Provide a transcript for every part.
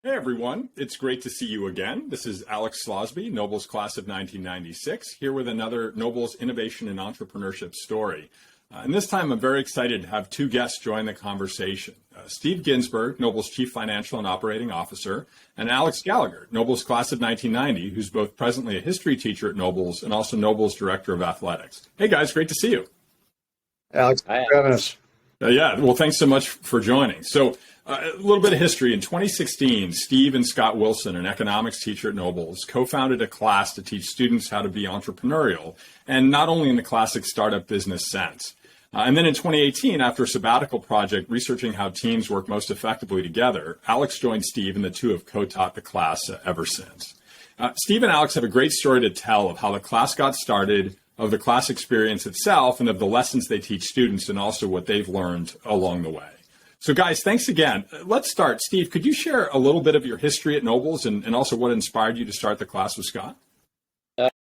Hey everyone, it's great to see you again. This is Alex Slosby, Noble's class of 1996, here with another Noble's Innovation and Entrepreneurship story. And this time I'm very excited to have two guests join the conversation. Steve Ginsberg, Noble's Chief Financial and Operating Officer, and Alex Gallagher, Noble's class of 1990, who's both presently a history teacher at Noble's and also Noble's Director of Athletics. Hey guys, great to see you. Alex, thanks for having us. Well, thanks so much for joining. So a little bit of history. In 2016, Steve and Scott Wilson, an economics teacher at Noble's, co-founded a class to teach students how to be entrepreneurial, and not only in the classic startup business sense. And then in 2018, after a sabbatical project researching how teams work most effectively together, Alex joined Steve, and the two have co-taught the class ever since. Steve and Alex have a great story to tell of how the class got started, of the class experience itself, and of the lessons they teach students, and also what they've learned along the way. So guys, thanks again. Let's start. Steve, could you share a little bit of your history at Noble's and also what inspired you to start the class with Scott?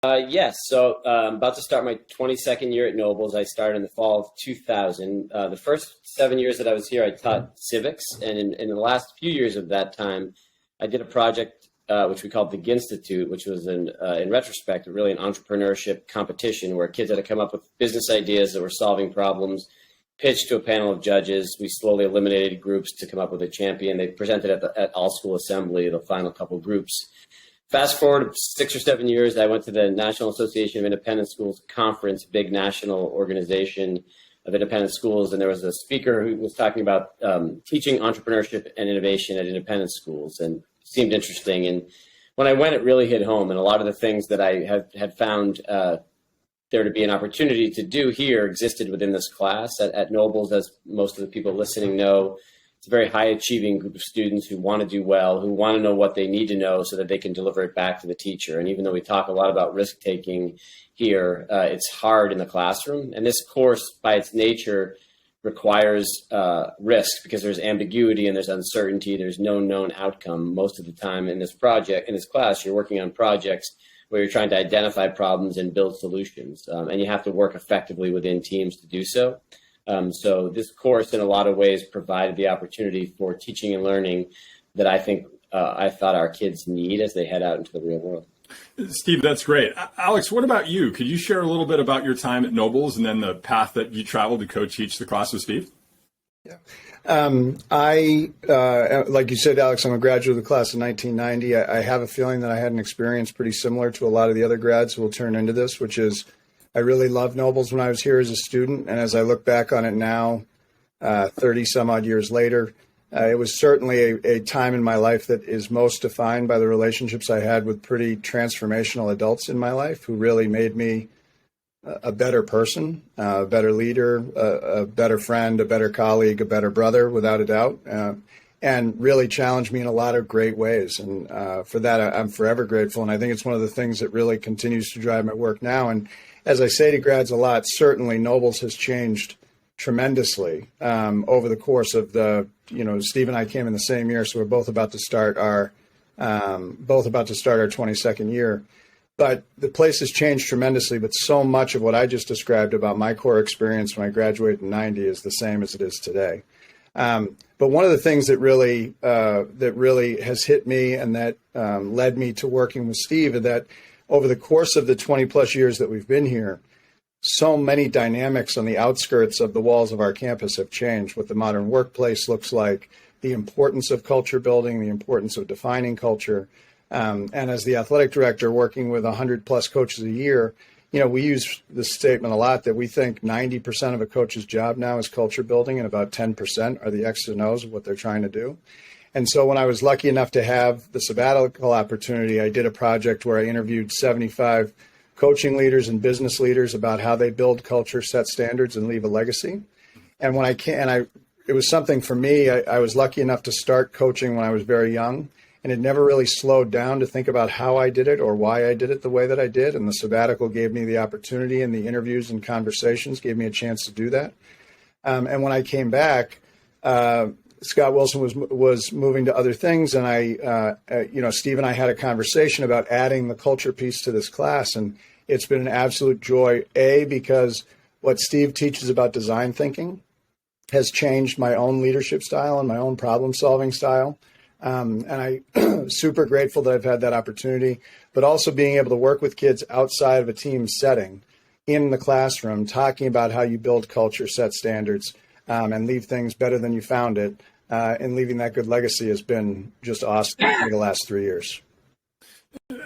Yes. So I'm about to start my 22nd year at Noble's. I started in the fall of 2000. The first 7 years that I was here, I taught civics. And in the last few years of that time, I did a project which we called the Ginstitute, which was, in retrospect, really an entrepreneurship competition where kids had to come up with business ideas that were solving problems, pitched to a panel of judges. We slowly eliminated groups to come up with a champion. They presented at all school assembly, the final couple groups. Fast forward 6 or 7 years, I went to the National Association of Independent Schools Conference, big national organization of independent schools. And there was a speaker who was talking about teaching entrepreneurship and innovation at independent schools, and seemed interesting. And when I went, it really hit home. And a lot of the things that I had found there to be an opportunity to do here existed within this class. At Noble's, as most of the people listening know, it's a very high achieving group of students who want to do well, who want to know what they need to know so that they can deliver it back to the teacher. And even though we talk a lot about risk taking here, it's hard in the classroom. And this course, by its nature, requires risk because there's ambiguity and there's uncertainty. There's no known outcome. Most of the time in this class, you're working on projects where you're trying to identify problems and build solutions. And you have to work effectively within teams to do so. So this course, in a lot of ways, provided the opportunity for teaching and learning that I thought our kids need as they head out into the real world. Steve, that's great. Alex, what about you? Could you share a little bit about your time at Noble's and then the path that you traveled to co-teach the class with Steve? Yeah. Like you said, Alex, I'm a graduate of the class of 1990. I have a feeling that I had an experience pretty similar to a lot of the other grads who will turn into this, which is I really loved Noble's when I was here as a student. And as I look back on it now, 30 some odd years later, it was certainly a time in my life that is most defined by the relationships I had with pretty transformational adults in my life who really made me a better person, a better leader, a better friend, a better colleague, a better brother, without a doubt, and really challenged me in a lot of great ways. And for that, I'm forever grateful. And I think it's one of the things that really continues to drive my work now. And as I say to grads a lot, certainly Noble's has changed tremendously over the course of Steve and I came in the same year, so we're both about to start our 22nd year. But the place has changed tremendously. But so much of what I just described about my core experience when I graduated in '90 is the same as it is today. But one of the things that really has hit me and that led me to working with Steve is that over the course of the 20 plus years that we've been here, so many dynamics on the outskirts of the walls of our campus have changed. What the modern workplace looks like, the importance of culture building, the importance of defining culture. And as the athletic director working with 100 plus coaches a year, we use this statement a lot that we think 90% of a coach's job now is culture building and about 10% are the X's and O's of what they're trying to do. And so when I was lucky enough to have the sabbatical opportunity, I did a project where I interviewed 75 coaching leaders and business leaders about how they build culture, set standards, and leave a legacy. And when it was something for me. I was lucky enough to start coaching when I was very young, and it never really slowed down to think about how I did it or why I did it the way that I did. And the sabbatical gave me the opportunity, and the interviews and conversations gave me a chance to do that. And when I came back, Scott Wilson was moving to other things, and Steve and I had a conversation about adding the culture piece to this class, and it's been an absolute joy. Because what Steve teaches about design thinking has changed my own leadership style and my own problem-solving style And I'm super grateful that I've had that opportunity, but also being able to work with kids outside of a team setting in the classroom, talking about how you build culture, set standards, and leave things better than you found it, and leaving that good legacy has been just awesome for the last 3 years.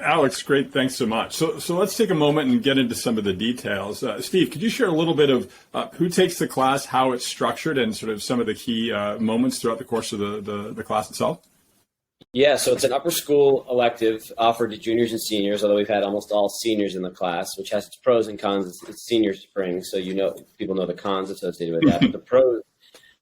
Alex, great. Thanks so much. So let's take a moment and get into some of the details. Steve, could you share a little bit of who takes the class, how it's structured, and sort of some of the key moments throughout the course of the class itself? Yeah, so it's an upper school elective offered to juniors and seniors, although we've had almost all seniors in the class, which has its pros and cons. It's senior spring, so people know the cons associated with that. But the pros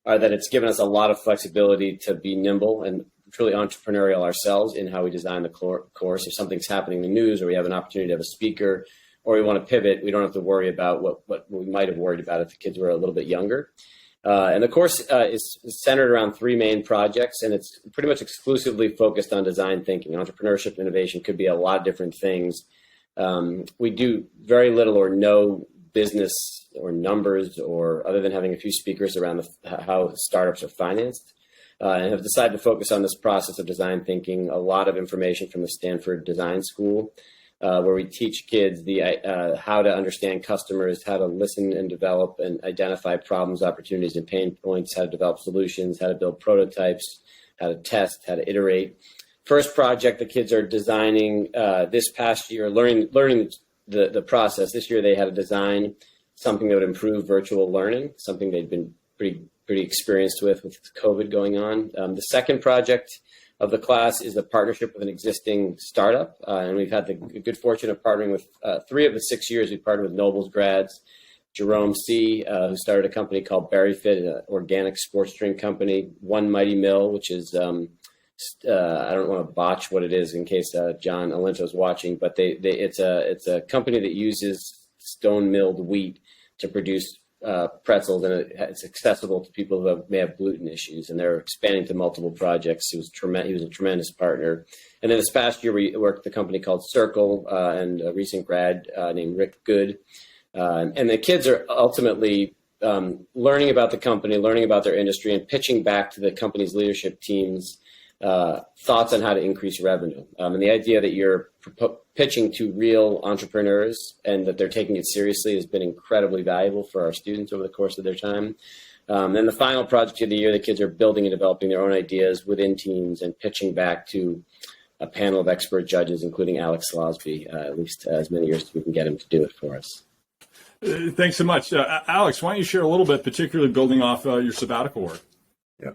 are that it's given us a lot of flexibility to be nimble and truly entrepreneurial ourselves in how we design the course. If something's happening in the news, or we have an opportunity to have a speaker, or we want to pivot, we don't have to worry about what we might have worried about if the kids were a little bit younger. And the course is centered around 3 main projects, and it's pretty much exclusively focused on design thinking. Entrepreneurship, innovation could be a lot of different things. We do very little or no business or numbers, or other than having a few speakers around how startups are financed. And have decided to focus on this process of design thinking. A lot of information from the Stanford Design School, where we teach kids how to understand customers, how to listen and develop and identify problems, opportunities, and pain points, how to develop solutions, how to build prototypes, how to test, how to iterate. First project the kids are designing this past year, learning the process. This year they had to design something that would improve virtual learning, something they'd been pretty experienced with COVID going on. The second project of the class is a partnership with an existing startup. And we've had the good fortune of partnering with 3 of the 6 years we've partnered with Nobles grads. Jerome C., who started a company called BerryFit, an organic sports drink company. One Mighty Mill, which is, I don't want to botch what it is in case John Alento is watching, but it's a company that uses stone milled wheat to produce pretzels, and it's accessible to people who may have gluten issues, and they're expanding to multiple projects. He was a tremendous partner. And then this past year, we worked with a company called Circle and a recent grad named Rick Good. And the kids are ultimately learning about the company, learning about their industry, and pitching back to the company's leadership teams thoughts on how to increase revenue. And the idea that you're pitching to real entrepreneurs and that they're taking it seriously has been incredibly valuable for our students over the course of their time. And the final project of the year, the kids are building and developing their own ideas within teams and pitching back to a panel of expert judges, including Alex Slosby, at least as many years as we can get him to do it for us. Thanks so much. Alex, why don't you share a little bit, particularly building off your sabbatical work? Yeah.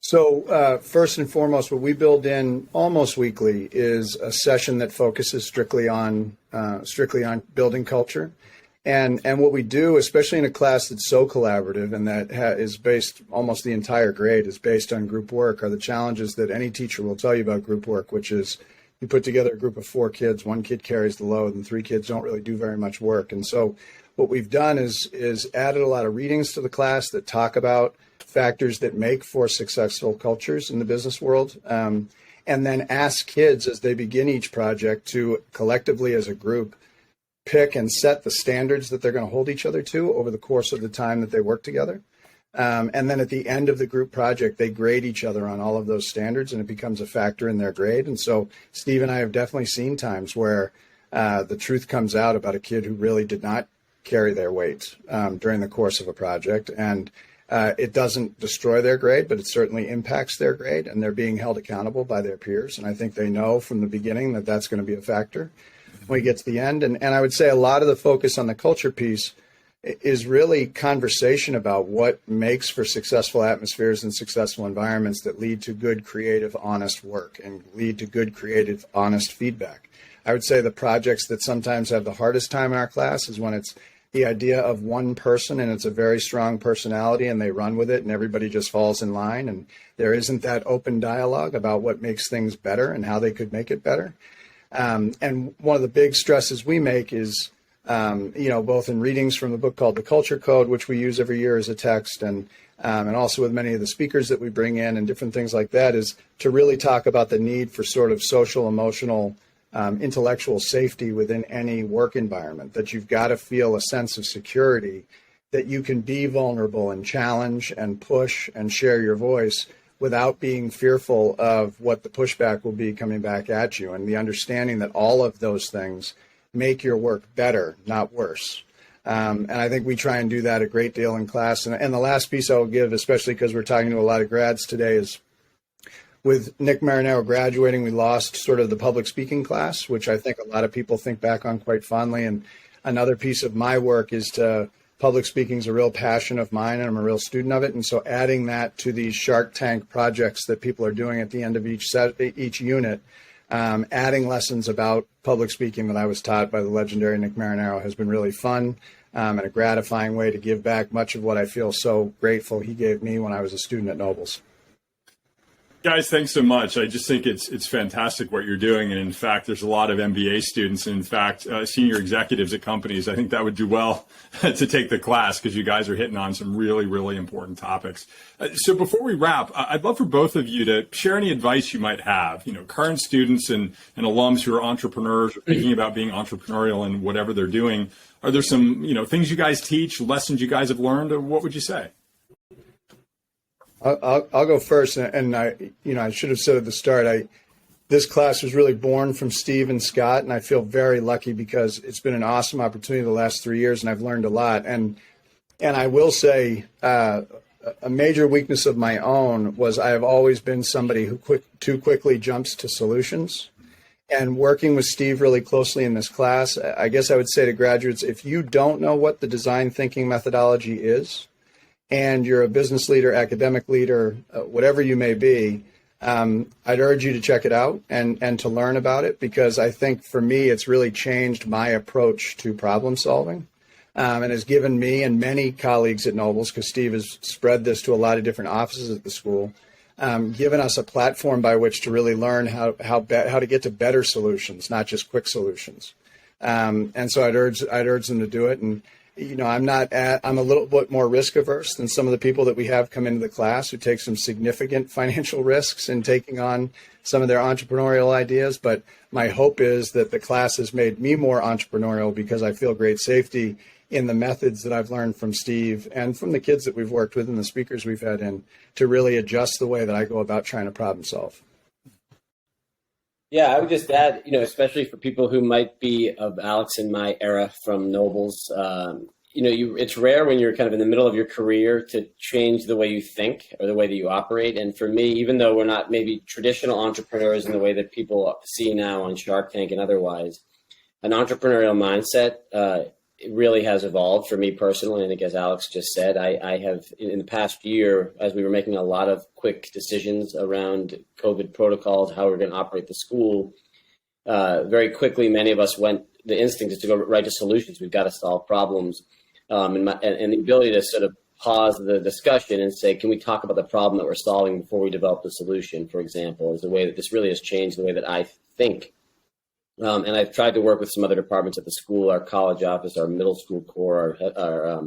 So first and foremost, what we build in almost weekly is a session that focuses strictly on building culture. And what we do, especially in a class that's so collaborative and that is based, almost the entire grade is based on group work, are the challenges that any teacher will tell you about group work, which is you put together a group of 4 kids, 1 kid carries the load, and 3 kids don't really do very much work. And so what we've done is added a lot of readings to the class that talk about factors that make for successful cultures in the business world, and then ask kids as they begin each project to collectively as a group pick and set the standards that they're going to hold each other to over the course of the time that they work together. And then at the end of the group project, they grade each other on all of those standards, and it becomes a factor in their grade. And so Steve and I have definitely seen times where the truth comes out about a kid who really did not carry their weight during the course of a project. And it doesn't destroy their grade, but it certainly impacts their grade, and they're being held accountable by their peers. And I think they know from the beginning that that's going to be a factor when we get to the end. And I would say a lot of the focus on the culture piece is really conversation about what makes for successful atmospheres and successful environments that lead to good, creative, honest work and lead to good, creative, honest feedback. I would say the projects that sometimes have the hardest time in our class is when it's the idea of one person and it's a very strong personality and they run with it and everybody just falls in line and there isn't that open dialogue about what makes things better and how they could make it better. And one of the big stresses we make is, both in readings from the book called The Culture Code, which we use every year as a text, and also with many of the speakers that we bring in and different things like that, is to really talk about the need for sort of social, emotional, intellectual safety within any work environment, that you've got to feel a sense of security, that you can be vulnerable and challenge and push and share your voice without being fearful of what the pushback will be coming back at you, and the understanding that all of those things make your work better, not worse. And I think we try and do that a great deal in class. And the last piece I'll give, especially because we're talking to a lot of grads today, is with Nick Marinero graduating, we lost sort of the public speaking class, which I think a lot of people think back on quite fondly. And another piece of my work is public speaking is a real passion of mine, and I'm a real student of it. And so adding that to these Shark Tank projects that people are doing at the end of each unit, adding lessons about public speaking that I was taught by the legendary Nick Marinero has been really fun, and a gratifying way to give back much of what I feel so grateful he gave me when I was a student at Nobles. Guys, thanks so much. I just think it's fantastic what you're doing. And in fact, there's a lot of MBA students, and in fact, senior executives at companies. I think that would do well to take the class, because you guys are hitting on some really, really important topics. So before we wrap, I'd love for both of you to share any advice you might have, current students and alums who are entrepreneurs or thinking about being entrepreneurial in whatever they're doing. Are there some, things you guys teach, lessons you guys have learned? Or what would you say? I'll go first, and I should have said at the start, this class was really born from Steve and Scott, and I feel very lucky because it's been an awesome opportunity the last 3 years, and I've learned a lot. And I will say a major weakness of my own was I have always been somebody who too quickly jumps to solutions. And working with Steve really closely in this class, I guess I would say to graduates, if you don't know what the design thinking methodology is, and you're a business leader, academic leader, whatever you may be, I'd urge you to check it out and to learn about it, because I think for me, it's really changed my approach to problem solving, and has given me and many colleagues at Nobles, because Steve has spread this to a lot of different offices at the school, given us a platform by which to really learn how to get to better solutions, not just quick solutions. And so I'd urge them to do it. And I'm a little bit more risk averse than some of the people that we have come into the class who take some significant financial risks in taking on some of their entrepreneurial ideas. But my hope is that the class has made me more entrepreneurial, because I feel great safety in the methods that I've learned from Steve and from the kids that we've worked with and the speakers we've had in, to really adjust the way that I go about trying to problem solve. Yeah, I would just add, especially for people who might be of Alex and my era from Nobles, it's rare when you're kind of in the middle of your career to change the way you think or the way that you operate. And for me, even though we're not maybe traditional entrepreneurs in the way that people see now on Shark Tank and otherwise, an entrepreneurial mindset it really has evolved for me personally. I think, as Alex just said, I have, in the past year, as we were making a lot of quick decisions around COVID protocols, how we're going to operate the school, very quickly, many of us the instinct is to go right to solutions. We've got to solve problems. And the ability to sort of pause the discussion and say, can we talk about the problem that we're solving before we develop the solution, for example, is the way that this really has changed the way that I think. And I've tried to work with some other departments at the school, our college office, our middle school core, our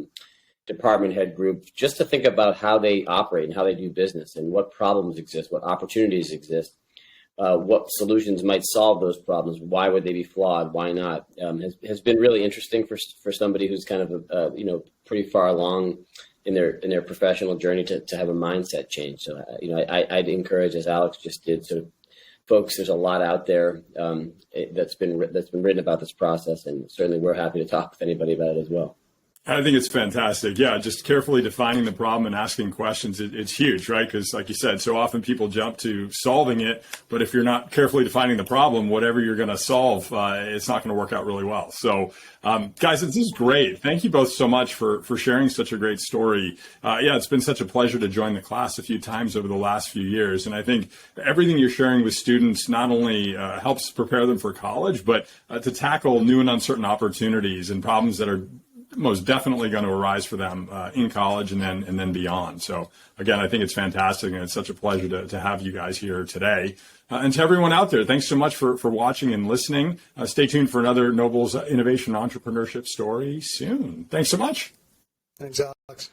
department head group, just to think about how they operate and how they do business and what problems exist, what opportunities exist, what solutions might solve those problems, why would they be flawed, why not, has been really interesting for somebody who's kind of, pretty far along in their professional journey to have a mindset change. So, I'd encourage, as Alex just did, sort of, folks, there's a lot out there that's been written about this process, and certainly we're happy to talk with anybody about it as well. I think it's fantastic. Yeah, just carefully defining the problem and asking questions, it's huge, right? Because like you said, so often people jump to solving it, but if you're not carefully defining the problem, whatever you're going to solve, it's not going to work out really well. So, guys, this is great. Thank you both so much for sharing such a great story. It's been such a pleasure to join the class a few times over the last few years. And I think everything you're sharing with students not only helps prepare them for college, but to tackle new and uncertain opportunities and problems that are most definitely going to arise for them in college and then beyond. So again, I think it's fantastic, and it's such a pleasure to have you guys here today. And to everyone out there, thanks so much for watching and listening. Stay tuned for another Nobles Innovation Entrepreneurship story soon. Thanks so much. Thanks, Alex.